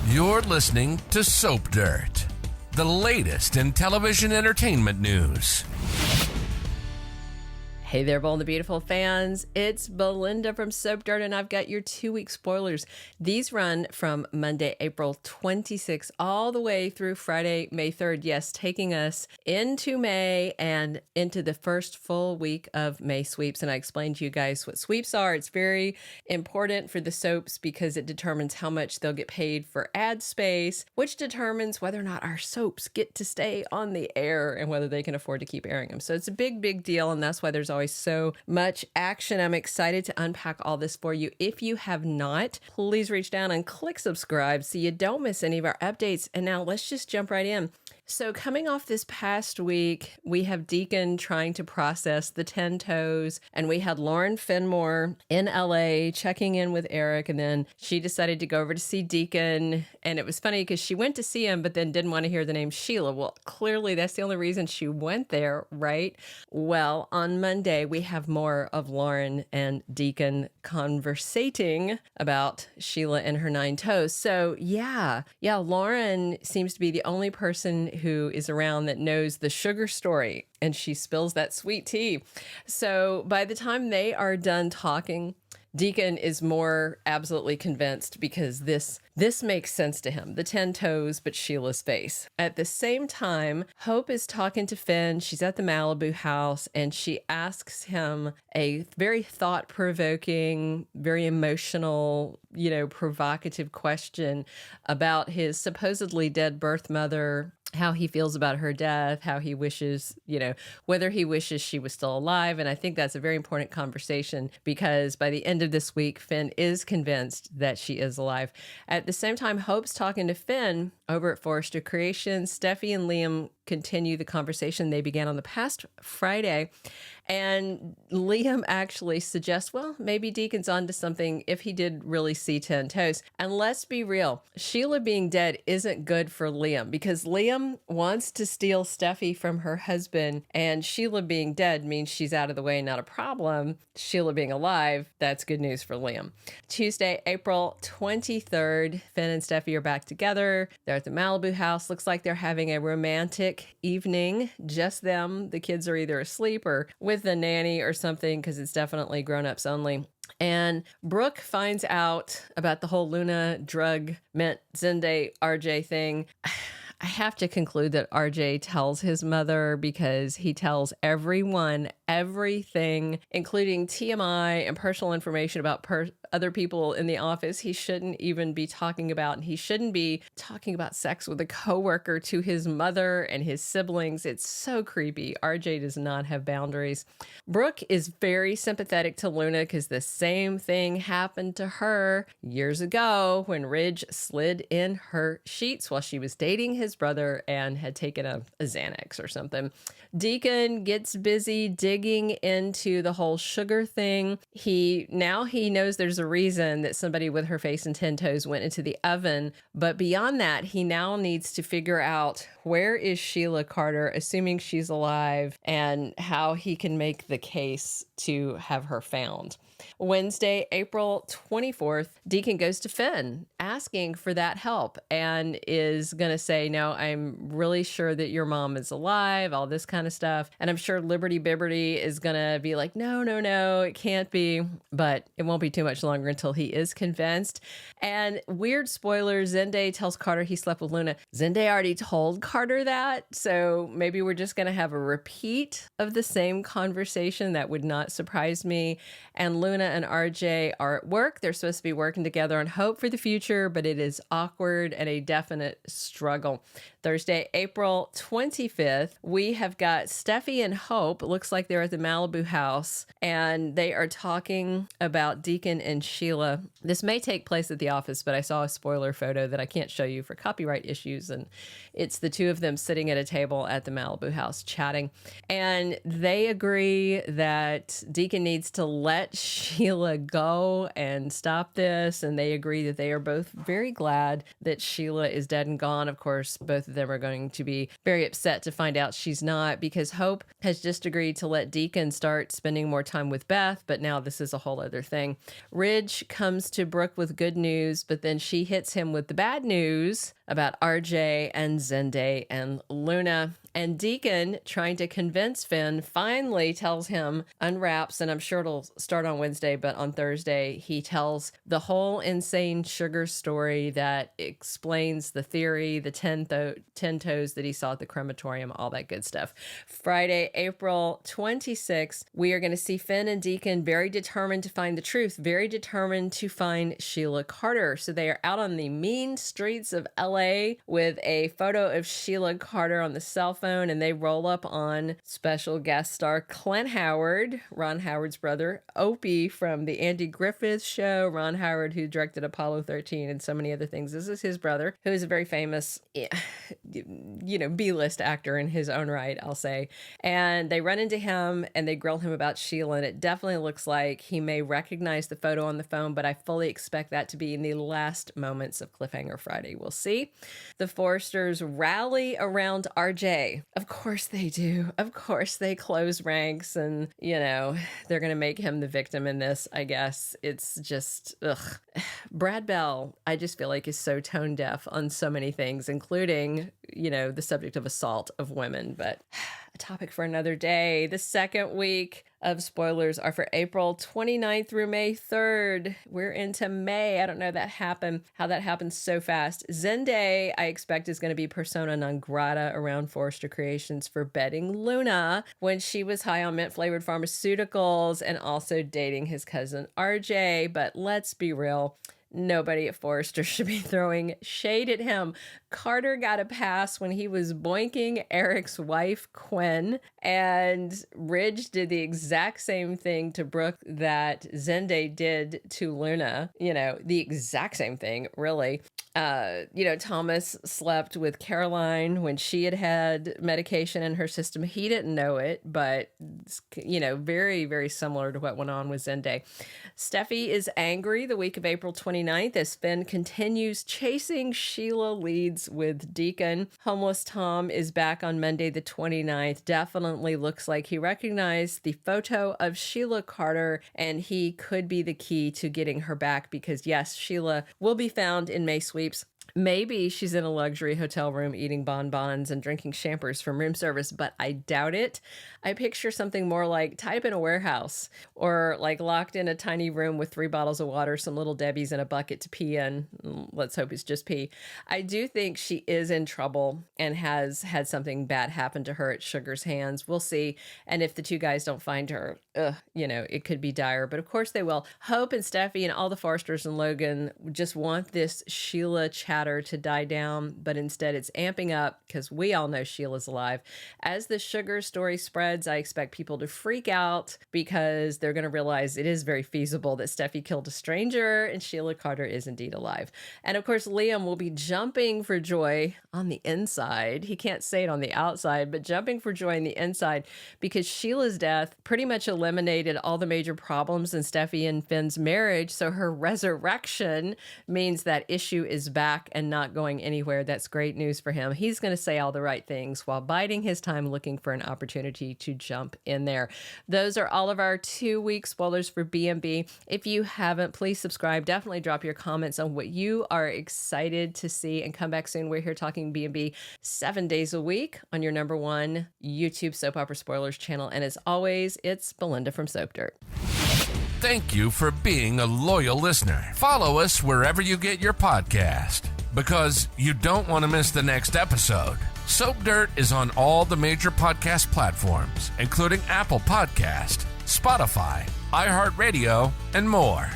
You're listening to Soap Dirt, the latest in television entertainment news. Hey there, Bold and the Beautiful fans. It's Belinda from Soap Dirt, and I've got your 2-week spoilers. These run from Monday, April 26th, all the way through Friday, May 3rd. Yes, taking us into May and into the first full week of May sweeps. And I explained to you guys what sweeps are. It's very important for the soaps because it determines how much they'll get paid for ad space, which determines whether or not our soaps get to stay on the air and whether they can afford to keep airing them. So it's a big, big deal, and that's why there's always so much action. I'm excited to unpack all this for you. If you have not, please reach down and click subscribe so you don't miss any of our updates. And now let's just jump right in. So coming off this past week, we have Deacon trying to process the 10 toes, and we had Lauren Fenmore in LA checking in with Eric, and then she decided to go over to see Deacon. And it was funny because she went to see him, but then didn't want to hear the name Sheila. Well, clearly that's the only reason she went there, right? Well, on Monday, we have more of Lauren and Deacon conversating about Sheila and her 9 toes. So yeah, Lauren seems to be the only person who is around that knows the sugar story, and she spills that sweet tea. So by the time they are done talking, Deacon is more absolutely convinced because this makes sense to him. The 10 toes, but Sheila's face. At the same time, Hope is talking to Finn. She's at the Malibu house, and she asks him a very thought-provoking, very emotional, provocative question about his supposedly dead birth mother, how he feels about her death, how he wishes, whether he wishes she was still alive. And I think that's a very important conversation because by the end of this week, Finn is convinced that she is alive. At the same time, Hope's talking to Finn over at Forrester Creations. Steffy and Liam continue the conversation they began on the past Friday. And Liam actually suggests, well, maybe Deacon's onto something if he did really see 10 toes. And let's be real, Sheila being dead isn't good for Liam because Liam wants to steal Steffy from her husband, and Sheila being dead means she's out of the way, not a problem. Sheila being alive, that's good news for Liam. Tuesday, April 23rd, Finn and Steffy are back together. They're at the Malibu house. Looks like they're having a romantic evening, just them. The kids are either asleep or with the nanny or something because it's definitely grown-ups only. And Brooke finds out about the whole Luna drug mint Zende RJ thing. I have to conclude that RJ tells his mother because he tells everyone everything, including TMI and personal information about other people in the office he shouldn't even be talking about. And he shouldn't be talking about sex with a coworker to his mother and his siblings. It's so creepy. RJ does not have boundaries. Brooke is very sympathetic to Luna because the same thing happened to her years ago when Ridge slid in her sheets while she was dating his brother and had taken a Xanax or something. Deacon gets busy digging into the whole sugar thing. He knows there's a reason that somebody with her face and 10 toes went into the oven. But beyond that, he now needs to figure out where is Sheila Carter, assuming she's alive, and how he can make the case to have her found. Wednesday, April 24th, Deacon goes to Finn asking for that help and is going to say, no, I'm really sure that your mom is alive, all this kind of stuff. And I'm sure Liberty Bibberty is going to be like, no, it can't be. But it won't be too much longer until he is convinced. And weird spoiler, Zende tells Carter he slept with Luna. Zende already told Carter that. So maybe we're just going to have a repeat of the same conversation. That would not surprise me. And Luna and RJ are at work. They're supposed to be working together on hope for the future, but it is awkward and a definite struggle. Thursday, April 25th, we have got Steffy and Hope. It looks like they're at the Malibu house, and they are talking about Deacon and Sheila. This may take place at the office, but I saw a spoiler photo that I can't show you for copyright issues, and it's the two of them sitting at a table at the Malibu house chatting. And they agree that Deacon needs to let Sheila go and stop this, and they agree that they are both both very glad that Sheila is dead and gone. Of course, both of them are going to be very upset to find out she's not, because Hope has just agreed to let Deacon start spending more time with Beth, but now this is a whole other thing. Ridge comes to Brooke with good news, but then she hits him with the bad news about RJ and Zende and Luna. And Deacon, trying to convince Finn, finally tells him, unwraps, and I'm sure it'll start on Wednesday, but on Thursday, he tells the whole insane sugar story that explains the theory, the 10 toes that he saw at the crematorium, all that good stuff. Friday, April 26th, we are going to see Finn and Deacon very determined to find the truth, very determined to find Sheila Carter. So they are out on the mean streets of LA with a photo of Sheila Carter on the cell phone, and they roll up on special guest star Clint Howard, Ron Howard's brother, Opie from the Andy Griffith Show, Ron Howard, who directed Apollo 13 and so many other things. This is his brother, who is a very famous, B-list actor in his own right, I'll say. And they run into him and they grill him about Sheila, and it definitely looks like he may recognize the photo on the phone, but I fully expect that to be in the last moments of Cliffhanger Friday. We'll see. The Forresters rally around RJ. Of course they do. Of course they close ranks, and, they're going to make him the victim in this, I guess. It's just, ugh. Brad Bell, I just feel like, is so tone deaf on so many things, including, the subject of assault of women, but a topic for another day. The second week of spoilers are for April 29th through May 3rd. We're into May. I don't know how that happened so fast. Zende, I expect, is going to be persona non grata around Forrester Creations for betting Luna when she was high on mint-flavored pharmaceuticals and also dating his cousin RJ. But let's be real. Nobody at Forrester should be throwing shade at him. Carter got a pass when he was boinking Eric's wife, Quinn, and Ridge did the exact same thing to Brooke that Zende did to Luna. The exact same thing, really. Thomas slept with Caroline when she had medication in her system. He didn't know it, but, very, very similar to what went on with Zende. Steffy is angry the week of April 29th as Finn continues chasing Sheila leads with Deacon. Homeless Tom is back on Monday the 29th. Definitely looks like he recognized the photo of Sheila Carter, and he could be the key to getting her back because, yes, Sheila will be found in May sweeps. Maybe she's in a luxury hotel room eating bonbons and drinking champers from room service, but I doubt it. I picture something more like tied up in a warehouse or like locked in a tiny room with 3 bottles of water, some little Debbies, and a bucket to pee in. Let's hope it's just pee. I do think she is in trouble and has had something bad happen to her at Sugar's hands. We'll see. And if the two guys don't find her, it could be dire, but of course they will. Hope and Steffy and all the Forresters and Logan just want this Sheila chatter to die down, but instead it's amping up because we all know Sheila's alive. As the Sugar story spreads, I expect people to freak out because they're going to realize it is very feasible that Steffy killed a stranger and Sheila Carter is indeed alive. And of course, Liam will be jumping for joy on the inside. He can't say it on the outside, but jumping for joy on the inside because Sheila's death pretty much eliminated all the major problems in Steffy and Finn's marriage. So her resurrection means that issue is back and not going anywhere. That's great news for him. He's going to say all the right things while biding his time looking for an opportunity to jump in there. Those are all of our 2-week spoilers for B&B. If you haven't, please subscribe. Definitely drop your comments on what you are excited to see and come back soon. We're here talking B&B 7 days a week on your #1 YouTube Soap Opera Spoilers channel. And as always, it's Belinda from Soap Dirt. Thank you for being a loyal listener. Follow us wherever you get your podcast, because you don't want to miss the next episode. Soap Dirt is on all the major podcast platforms, including Apple Podcast, Spotify, iHeartRadio, and more.